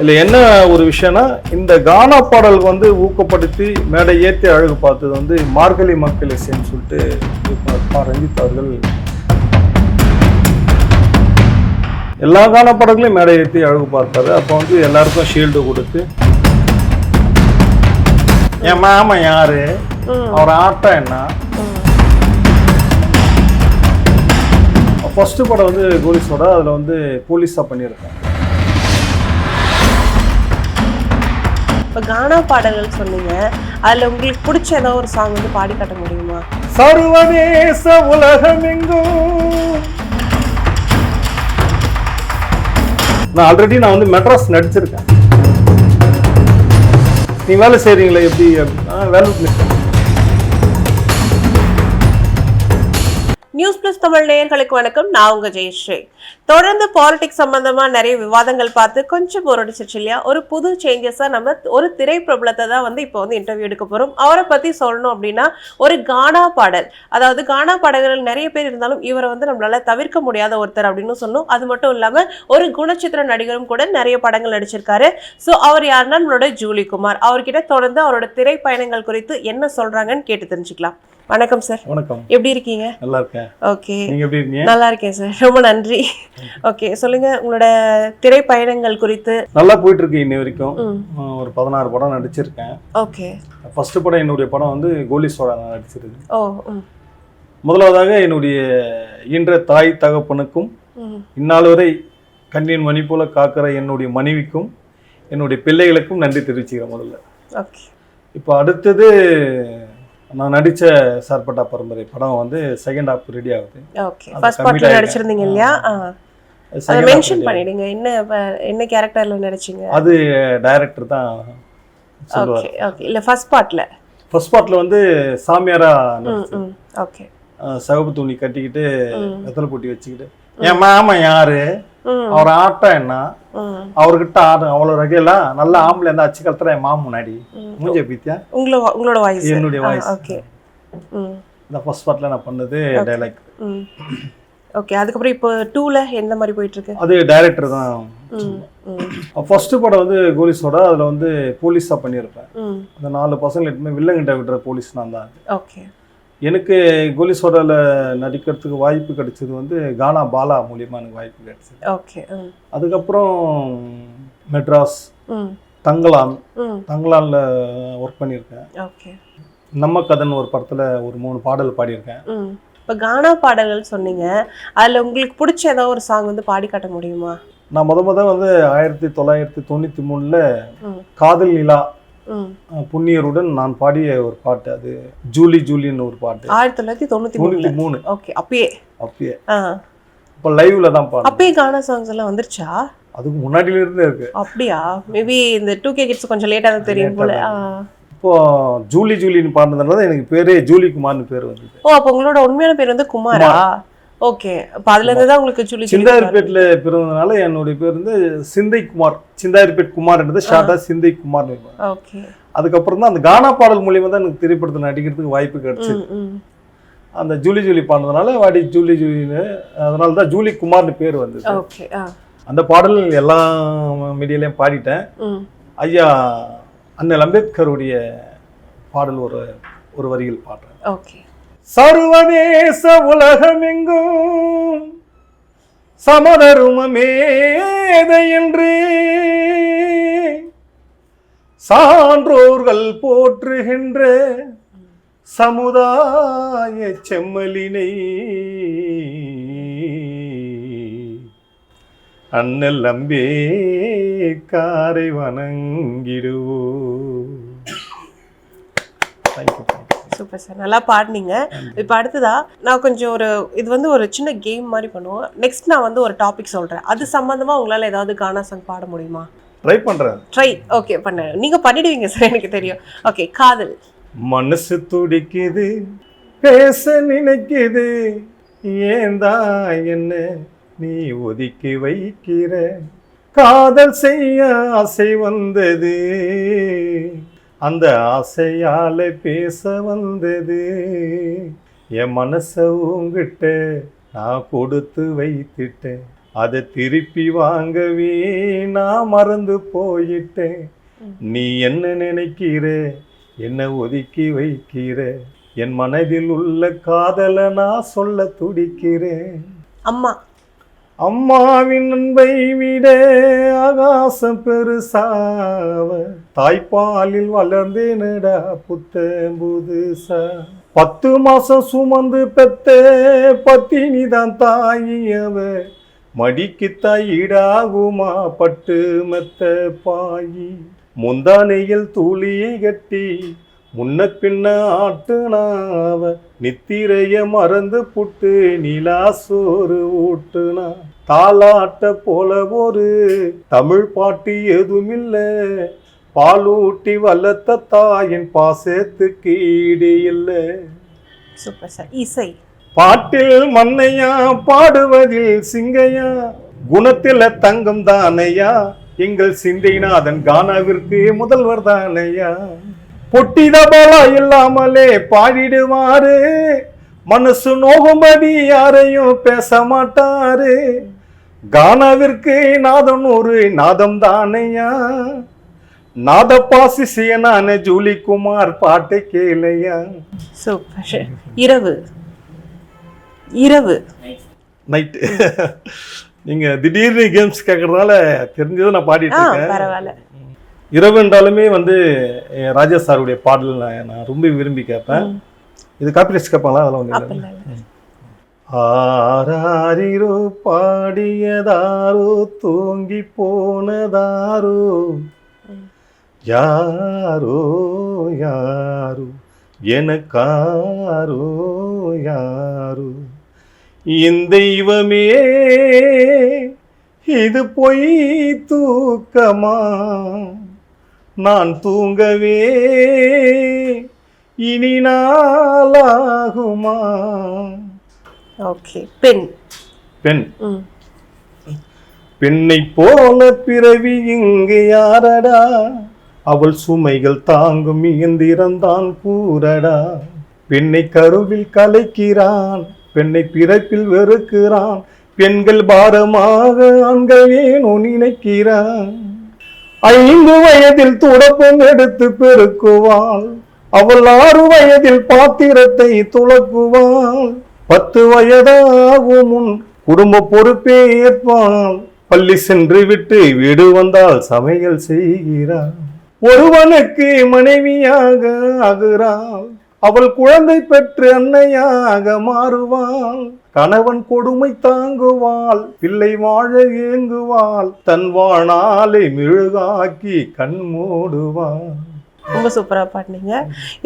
இல்லை என்ன ஒரு விஷயம்னா, இந்த கானா பாடலுக்கு வந்து ஊக்கப்படுத்தி மேடை ஏற்றி அழகு பார்த்தது வந்து மார்கழி மக்கள் இசைன்னு சொல்லிட்டு ரஞ்சித் அவர்கள் எல்லா கானா பாடல்களையும் மேடை ஏற்றி அழகு பார்த்தாரு. அப்போ வந்து எல்லாருக்கும் ஷீல்டு கொடுத்து, என் மாமா யாரு, அவர் ஆட்டம் என்ன. ஃபர்ஸ்ட் படம் வந்து கோலிஸோட, அதில் வந்து போலீஸாக பண்ணியிருக்கேன். இப்போ கானா பாடல்கள் சொன்னீங்க, அதில் உங்களுக்கு பிடிச்ச ஏதோ ஒரு சாங் வந்து பாடி காட்ட முடியுமா? சர்வதேச உலகமெங்கும். நான் ஆல்ரெடி வந்து மெட்ராஸ் நடிச்சிருக்கேன். நீ வேலை செய்றீங்களா எப்படி? வேலை நிற்கிறேன். நியூஸ் பிளஸ் தமிழ் நேயர்களுக்கு வணக்கம். நான் உங்க ஜெயஸ்ரீ. தொடர்ந்து பாலிடிக்ஸ் சம்பந்தமா நிறைய விவாதங்கள் பார்த்து கொஞ்சம் போர் அடிச்சிருச்சு இல்லையா? ஒரு புது சேஞ்சஸா நம்ம ஒரு திரைப்பிரபலத்தை தான் வந்து இப்போ வந்து இன்டர்வியூ எடுக்க போறோம். அவரை பத்தி சொல்லணும் அப்படின்னா, ஒரு கானா பாடல், அதாவது கானா பாடகர்கள் நிறைய பேர் இருந்தாலும் இவரை வந்து நம்மளால தவிர்க்க முடியாத ஒருத்தர் அப்படின்னு சொல்லணும். அது மட்டும் இல்லாம ஒரு குணச்சித்திர நடிகரும் கூட நிறைய படங்கள் நடிச்சிருக்காரு. ஸோ அவர் யாருன்னா நம்மளோட ஜூலி குமார். அவர்கிட்ட தொடர்ந்து அவரோட திரைப்பயணங்கள் குறித்து என்ன சொல்றாங்கன்னு கேட்டு தெரிஞ்சுக்கலாம். வணக்கம் சார். வணக்கம். எப்படி இருக்கீங்க? நல்லா இருக்கேன். ஓகே, நீங்க எப்படி இருக்கீங்க? நல்லா இருக்கேன் சார், ரொம்ப நன்றி. ஓகே, சொல்லுங்க உங்களோட திரைப்பயணங்கள் குறித்து. நல்லா போயிட்டு இருக்கு இன்னி வரைக்கும். ஒரு 16 படம் நடிச்சிருக்கேன். ஓகே. ஃபர்ஸ்ட் படம் என்னுடைய படம் வந்து கோலிஸோட நான் நடிச்சிருக்கேன். ஓ. முதலாவதாக என்னுடைய ஈன்ற தாய் தகப்பனுக்கும், இந்நாள் வரை கண்ணின் மணி போல காக்கிற என்னுடைய மனைவிக்கும், என்னுடைய பிள்ளைகளுக்கும் நன்றி தெரிவிச்சுக்கிறேன் முதல்ல. ஓகே. இப்போ அடுத்தது நான் நடித்த சார்பட்டா பரம்பரை படம் வந்து செகண்ட் ஹாஃப் ரெடி ஆகுது. ஓகே. ஃபர்ஸ்ட் பார்ட்ல நடிச்சிருந்தீங்க இல்லையா? அதை மென்ஷன் பண்ணிடுங்க. என்ன கேரக்டர்ல நடிச்சீங்க? அது டைரக்டர் தான் சொல்லுவார். ஓகே. ஓகே. இல்ல ஃபர்ஸ்ட் பார்ட்ல வந்து சாமியாரா நடிச்சேன். ஓகே. சகப்பு துணி கட்டிக்கிட்டு வெத்தலை போட்டி வச்சுக்கிட்டு, என் மாமா யாரு, அவர் ஆட்டம் என்ன, அவர்கிட்ட ஆட்டம் அவ்வளவு ரகையெல்லாம் நல்ல ஆம்பளை இருந்தா அச்சு கலத்துற என் மாமா முன்னாடி மூஞ்ச பீத்தியா. உங்களோட வாய்ஸ்? என்னுடைய வாய்ஸ். ஓகே. இந்த ஃபர்ஸ்ட் பார்ட்ல நான் பண்ணது டைலாக். ஓகே. அதுக்கப்புறம் இப்போ 2ல எந்த மாதிரி போயிட்டு இருக்கு? அது டைரக்டர் தான். ஃபர்ஸ்ட் படம் வந்து கோலிஸோட, அதுல வந்து போலீஸா பண்ணியிருப்பேன். அந்த 4 பசங்களை எட்டுமே வில்லங்கிட்ட விடுற போலீஸ் நான் தான். ஓகே. எனக்கு கோலிஸோடால நடிக்கிறதுக்கு வாய்ப்பு கிடைச்சது வந்து கானா பாலா மூலியமா எனக்கு வாய்ப்பு கிடைச்சது. ஓகே. அதுக்கப்புறம் மெட்ராஸ், தங்கலான்ல ஒர்க் பண்ணியிருக்கேன். ஓகே. நம்ம கதைன்னு ஒரு படத்துல ஒரு 3 பாடல் பாடியிருக்கேன். இப்போ கானா பாடல்கள் சொன்னீங்க, அதில் உங்களுக்கு பிடிச்ச ஏதாவது ஒரு சாங் வந்து பாடி காட்ட முடியுமா? நான் முத வந்து 1993ல் காதல் நிலா புண்ணியருடன் நான் பாடிய ஒரு பாட்டு, அது ஜூலி ஜூலின்னு ஒரு பாட்டு. 1993. ஓகே. அப்பயே இப்போ லைவ்ல தான் பாடு. அப்பயே கானா சாங்ஸ் எல்லாம் வந்துருச்சா? அதுக்கு முன்னாடியில இருந்தே இருக்கு. அப்படியா? மேபி இந்த 2K கிட்ஸ் கொஞ்சம் லேட்டா தான் தெரியும் போல. இப்போ ஜூலின்னு பாடுனதுனால எனக்கு பேரே ஜூலி குமார்னு பேர் வந்தது. ஓ, அப்போ உங்களோட உண்மையான பேர் வந்து குமாரா? ஓகே. அப்ப அதுல இருந்து தான் உங்களுக்கு ஜூலி. சிந்தாரிப்பேட்ல பிறந்ததுனால என்னுடைய பேர் வந்து சிந்தை குமார். சிந்தாரிப்பேட் குமார்ன்றது ஷார்ட்டா சிந்தை குமார். ஓகே. அதுக்கப்புறம் தான் அந்த கானா பாடல் மூலியமா தான் எனக்கு திரைப்படத்தில் நடிக்கிறதுக்கு வாய்ப்பு கிடைச்சது. அந்த ஜூலி பாடுனதுனால வாடி ஜூலின்னு, அதனால தான் ஜூலி குமார்னு பேர் வந்தது. ஓகே. அந்த பாடல் எல்லா மீடியாலையும் பாடிட்டேன். ஐயா அண்ணல் அம்பேத்கருடைய பாடல் ஒரு வரியில் பாடுறேன். ஓகே. சர்வதேச உலகமெங்கும் சமதருமமேதை என்று சான்றோர்கள் போற்றுகின்ற சமுதாய செம்மலினை அண்ணல் அம்பேத்கரை வணங்கிடுவோ. சூப்பர் சார், நல்லா பாடினீங்க. இப்போ அடுத்ததா நான் கொஞ்சம் இது வந்து ஒரு சின்ன கேம் மாதிரி பண்ணுவோம். நெக்ஸ்ட் நான் வந்து ஒரு டாபிக் சொல்றேன், அது சம்பந்தமா உங்களால ஏதாவது கானா சாங் பாட முடியுமா? ட்ரை பண்றேன். ஓகே, பண்ண நீங்க பண்ணிடுவீங்க சார், எனக்கு தெரியும். ஓகே. காதல். மனசு துடிக்குது, பேச நினைக்குது, ஏந்தா என்ன நீ ஒதுக்கி வைக்கிற, காதல் செய்ய ஆசை வந்தது, அந்த ஆசையால பேச வந்தது, என் மனச உங்கிட்ட நான் கொடுத்து வைத்துட்டேன், அதை திருப்பி வாங்கவே நான் மறந்து போயிட்டேன். நீ என்ன நினைக்கிற, என்ன ஒதுக்கி வைக்கிற, என் மனதில் உள்ள காதலை நான் சொல்ல துடிக்கிறேன். அம்மா அம்மாவின் அன்பை விட ஆகாசம் பெருசாவ, தாய்ப்பாலில் வளர்ந்தேனடா புத்தம் புதுசா. 10 மாசம் சுமந்து பெத்த பத்தினிதான் தாயியவ, மடிக்கு தாயிடாகுமா பட்டு மெத்த பாயி. முந்தானையில் தூளியை கட்டி முன்ன பின்ன ஆட்டுனாவ, நித்திரைய மறந்து புட்டு நிலா சோறு ஊட்டுனா. தாலாட்ட போல ஒரு தமிழ் பாட்டு எதுவுமில்ல, பாலூட்டி வளர்த்த தாயின் பாசத்துக்கு ஈடு இல்லை. Super sir. இசை பாட்டில் மண்ணையா, பாடுவதில் சிங்கையா, குணத்தில தங்கம் தானையா, எங்கள் சிந்தைநாதன் கானாவிற்கு முதல்வர் தானையா. பொட்டிதபாலா இல்லாமலே பாடிடுவாரு, மனசு நோகும்படி யாரையும் பேச மாட்டாரு. கானாவிற்கு நாதம் ஒரு நாதம் தானையா, நாதப்பாசி சியனான ஜூலி குமார் பாட்டை கேளையா. சூப்பர். இரவு இரவு நைட்டு. நீங்க திடீர்னு கேம்ஸ் கேட்கறதுனால தெரிஞ்சதை நான் பாடிட்டு இருக்கேன். பரவாயில்ல. இரவு என்றாலுமே வந்து ராஜா சாருடைய பாடல் நான் ரொம்ப விரும்பி கேட்பேன். இது காப்பிரைட்ஸ் கேட்பாங்களா? அதெல்லாம் ஒன்றும் இல்லை. ஆராரிரோ பாடியதாரோ தூங்கி போனதாரோ, யாரோ யாரோ எனக்காரோ யாரோ, என் தெய்வமே இது பொய் தூக்கமா, நான் தூங்கவே இனி நாளாகுமா. ஓகே. பெண் பெண் பெண்ணை போல பிறவி இங்கு யாரடா, அவள் சுமைகள் தாங்கும் இயந்திரம்தான் கூறடா. பெண்ணை கருவில் கலைக்கிறான், பெண்ணை பிறப்பில் வெறுக்கிறான், பெண்கள் பாரமாக ஆண்கள் ஏனோ நினைக்கிறான். 5 வயதில் துடப்பம் எடுத்து பெருக்குவாள், அவள் 6 வயதில் பாத்திரத்தை துளக்குவாள். 10 வயதாகும் முன் குடும்ப பொறுப்பே ஏற்பாள், பள்ளி சென்று விட்டு வீடு வந்தால் சமையல் செய்கிறாள். ஒருவனுக்கு மனைவியாக ஆகிறாள், அவள் குழந்தை பெற்று அன்னையாக மாறுவாள். கணவன் கொடுமை தாங்குவாள், பிள்ளை வாழ ஏங்குவாள், தன் வாழ்நாளை மெழுகாக்கி கண் மூடுவாள். ரொம்ப சூப்பரா பாடினீங்க.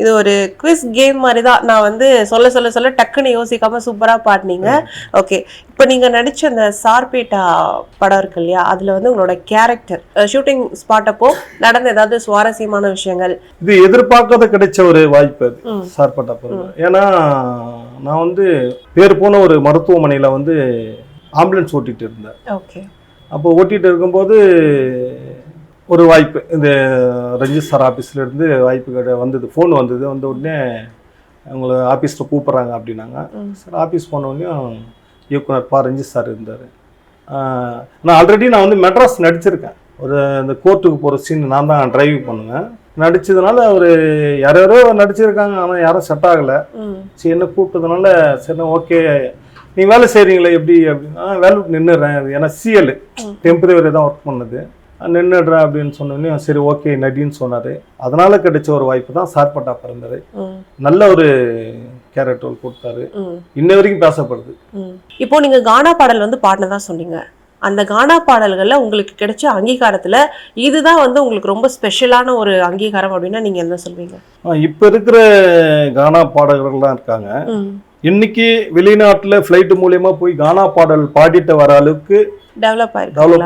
இது ஒரு குவிஸ் கேம் மாதிரி தான். நான் வந்து சொல்ல சொல்ல சொல்ல டக்குன்னு யோசிக்காம சூப்பரா பாடினீங்க. ஓகே, இப்போ நீங்க நடிச்ச அந்த சார்பேட்டா படம் இருக்கு இல்லையா, அதுல வந்து உங்களோட கேரக்டர் ஷூட்டிங் ஸ்பாட் அப்போ நடந்த ஏதாவது சுவாரஸ்யமான விஷயங்கள்? இது எதிர்பார்க்காத கிடைச்ச ஒரு வாய்ப்பு அது சார்பேட்டா படம். ஏன்னா நான் வந்து பேர் போன ஒரு மருத்துவமனையில வந்து ஆம்புலன்ஸ் ஓட்டிட்டு இருந்தேன். ஓகே. அப்போ ஓட்டிட்டு இருக்கும்போது ஒரு வாய்ப்பு, இந்த ரஞ்சித் சார் ஆஃபீஸ்லேருந்து வாய்ப்பு வந்தது, ஃபோன் வந்தது. வந்த உடனே அவங்கள ஆஃபீஸில் கூப்பிட்றாங்க அப்படின்னாங்க. சார் ஆஃபீஸ் போனோடனேயும் இயக்குனர் ரஞ்சித் சார் இருந்தார். நான் ஆல்ரெடி நான் வந்து மெட்ராஸ் நடிச்சிருக்கேன். ஒரு இந்த கோர்ட்டுக்கு போகிற சீன் நான் தான் டிரைவ் பண்ணுவேன். நடித்ததுனால அவர் யாரோ நடிச்சிருக்காங்க, ஆனால் யாரும் செட் ஆகலை. சரி, என்ன கூப்பிட்டதுனால சரி ஓகே நீ வேலை செய்கிறீங்களே எப்படி அப்படின்னா, வேலை விட்டு நின்றுறேன். ஏன்னா சிஎல் டெம்பரவரி தான் ஒர்க் பண்ணது, நின்றுடுறேன் அப்படின்னு சொன்னோடனே சரி ஓகே நடின்னு சொன்னார். அதனால கிடைச்ச ஒரு வாய்ப்பு தான் சார்பேட்டா பிறந்தாரு. நல்ல ஒரு கேரக்டர் கொடுத்தாரு, இன்ன வரைக்கும் பேசப்படுது. இப்போ நீங்க கானா பாடல் வந்து பாடினதா சொன்னீங்க. அந்த கானா பாடல்கள்ல உங்களுக்கு கிடைச்ச அங்கீகாரத்துல இதுதான் வந்து உங்களுக்கு ரொம்ப ஸ்பெஷலான ஒரு அங்கீகாரம் அப்படின்னா நீங்க என்ன சொல்வீங்க? இப்ப இருக்கிற கானா பாடகர்கள்லாம் இருக்காங்க, இன்னைக்கு வெளிநாட்டுல பிளைட் மூலியமா போய் கானா பாடல் பாடிட்டு வர அளவுக்கு டெவலப்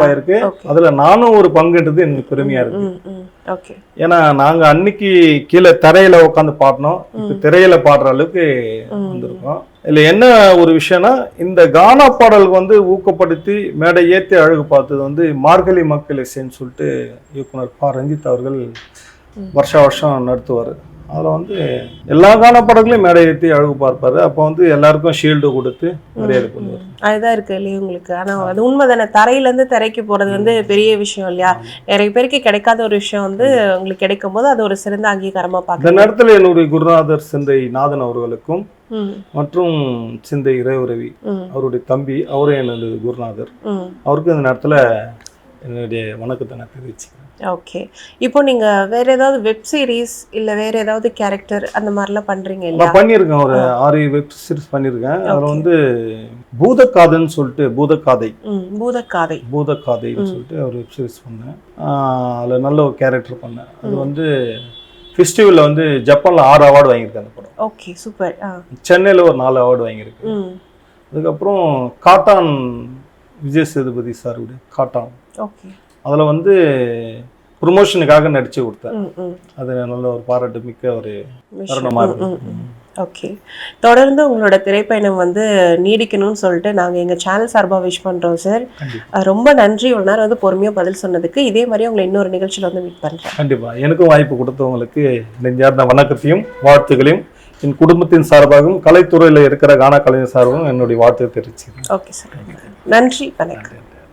ஆயிருக்கு. அதுல நானும் ஒரு பங்குன்றது எனக்கு பெருமையா இருக்கு. ஏன்னா நாங்க அன்னைக்கு கீழே திரையில உட்காந்து பாடினோம், இப்ப திரையில பாடுற அளவுக்கு வந்திருக்கோம். இதுல என்ன ஒரு விஷயம்னா, இந்த கானா பாடல் வந்து ஊக்கப்படுத்தி மேடை ஏற்றி அழகு பார்த்தது வந்து மார்கழி மக்கள் இசைன்னு சொல்லிட்டு இயக்குனர் ரஞ்சித் அவர்கள் வருஷம் நடத்துவார். அதில் வந்து எல்லா கால படங்களையும் மேடை ஏற்றி அழகு பார்ப்பாரு. அப்போ வந்து எல்லாருக்கும் ஷீல்டு கொடுத்து மரியாதை பண்ணுவார். அதுதான் இருக்கு இல்லையா உங்களுக்கு. ஆனா அது உண்மைதானே, தரையில இருந்து திரைக்கு போறது வந்து பெரிய விஷயம் இல்லையா. நிறைய பேருக்கு கிடைக்காத ஒரு விஷயம் வந்து உங்களுக்கு கிடைக்கும் போது அது ஒரு சிறந்த அங்கீகாரமா இந்த பார்க்க. நேரத்தில் என்னுடைய குருநாதர் சிந்தை நாதன் அவர்களுக்கும் மற்றும் சிந்தை இறையுறவி அவருடைய தம்பி, அவரும் எனது குருநாதர், அவருக்கு இந்த நேரத்தில் என்னுடைய வணக்கத்தை நான் தெரிவிச்சுக்கிறேன். ஓகே, இப்போ நீங்க வேற ஏதாவது வெப் சீரிஸ் இல்ல வேற ஏதாவது கேரக்டர் அந்த மாதிரிலாம் பண்றீங்க இல்லையா? நான் பண்ணியிருக்கேன், ஒரு 6 வெப் சீரிஸ் பண்ணியிருக்கேன். அதில் வந்து பூதக்காதைன்னு சொல்லிட்டு பூதக்காதைன்னு சொல்லிட்டு ஒரு வெப் சீரிஸ் பண்ணேன். அதில் நல்ல ஒரு கேரக்டர் பண்ணேன். அது வந்து ஃபெஸ்டிவலில் வந்து ஜப்பானில் 6 அவார்டு வாங்கியிருக்கேன் அந்த படம். Okay, super. சென்னையில் ஒரு 4 அவார்டு வாங்கியிருக்கு. அதுக்கப்புறம் காட்டான், விஜய் சேதுபதி சாருடைய காட்டான், ஓகே, அதில் வந்து ப்ரொமோஷனுக்காக நடிச்சு கொடுத்தேன். அது நல்ல ஒரு பாராட்டு மிக்க ஒரு தருணமாக இருக்கு. ஓகே, தொடர்ந்து உங்களோட திரைப்பயணம் வந்து நீடிக்கணும்னு சொல்லிட்டு நாங்கள் எங்கள் சேனல் சார்பாக விஷ் பண்ணுறோம் சார். ரொம்ப நன்றி, ஒரு நேரம் வந்து பொறுமையாக பதில் சொன்னதுக்கு. இதே மாதிரி உங்களை இன்னொரு நிகழ்ச்சியில் வந்து மீட் பண்ணுறேன். கண்டிப்பாக எனக்கும் வாய்ப்பு கொடுத்தவங்களுக்கு நெஞ்சார்ந்த வணக்கத்தையும் வாழ்த்துக்களையும் என் குடும்பத்தின் சார்பாகவும் கலைத்துறையில் இருக்கிற கானா கலைஞர் சார்பாகவும் என்னுடைய வாழ்த்து தெரிவிச்சுக்கிறேன். ஓகே சார், நன்றி, வணக்கம்.